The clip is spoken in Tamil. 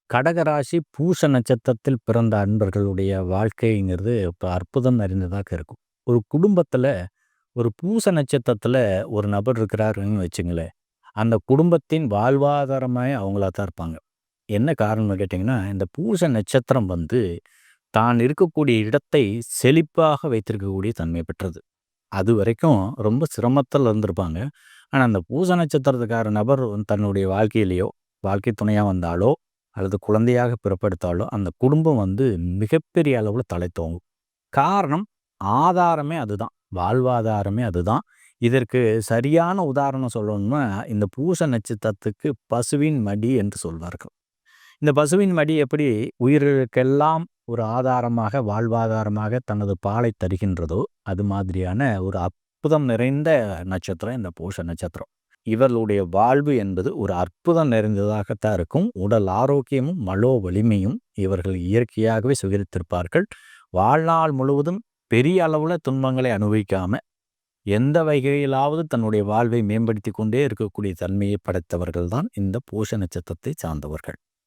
கடகராசி பூச நட்சத்திரத்தில் பிறந்த அன்பர்களுடைய வாழ்க்கைங்கிறது இப்போ அற்புதம் நிறைந்ததாக இருக்கும். ஒரு குடும்பத்தில் ஒரு பூச நட்சத்திரத்தில் ஒரு நபர் இருக்கிறாருன்னு வச்சுங்களேன், அந்த குடும்பத்தின் வாழ்வாதாரமாய் அவங்களா தான் இருப்பாங்க. என்ன காரணம்னு கேட்டிங்கன்னா, இந்த பூச நட்சத்திரம் தான் இருக்கக்கூடிய இடத்தை செழிப்பாக வைத்திருக்கக்கூடிய தன்மை பெற்றது. அது வரைக்கும் ரொம்ப சிரமத்தில் இருந்திருப்பாங்க. ஆனால் அந்த பூச நட்சத்திரத்துக்கார நபர் தன்னுடைய வாழ்க்கையிலேயோ, வாழ்க்கை துணையாக வந்தாலோ அல்லது குழந்தையாக பிறப்பெடுத்தாலோ அந்த குடும்பம் மிகப்பெரிய அளவில் தழைத்தோங்கும். காரணம், ஆதாரமே அதுதான், வாழ்வாதாரமே அதுதான். இதற்கு சரியான உதாரணம் சொல்லணும்னா, இந்த பூச நட்சத்திரத்துக்கு பசுவின் மடி என்று சொல்வார்கள். இந்த பசுவின் மடி எப்படி உயிர்களுக்கெல்லாம் ஒரு ஆதாரமாக, வாழ்வாதாரமாக தனது பாலை தருகின்றதோ, அது மாதிரியான ஒரு அற்புதம் நிறைந்த நட்சத்திரம் இந்த பூச நட்சத்திரம். இவர்களுடைய வாழ்வு என்பது ஒரு அற்புதம் நிறைந்ததாகத்தான் இருக்கும். உடல் ஆரோக்கியமும் மனோ வலிமையும் இவர்கள் இயற்கையாகவே சுகரித்திருப்பார்கள். வாழ்நாள் முழுவதும் பெரிய அளவில் துன்பங்களை அனுபவிக்காம எந்த வகையிலாவது தன்னுடைய வாழ்வை மேம்படுத்தி கொண்டே இருக்கக்கூடிய தன்மையை படைத்தவர்கள் தான் இந்த பூச நட்சத்திரத்தை சார்ந்தவர்கள்.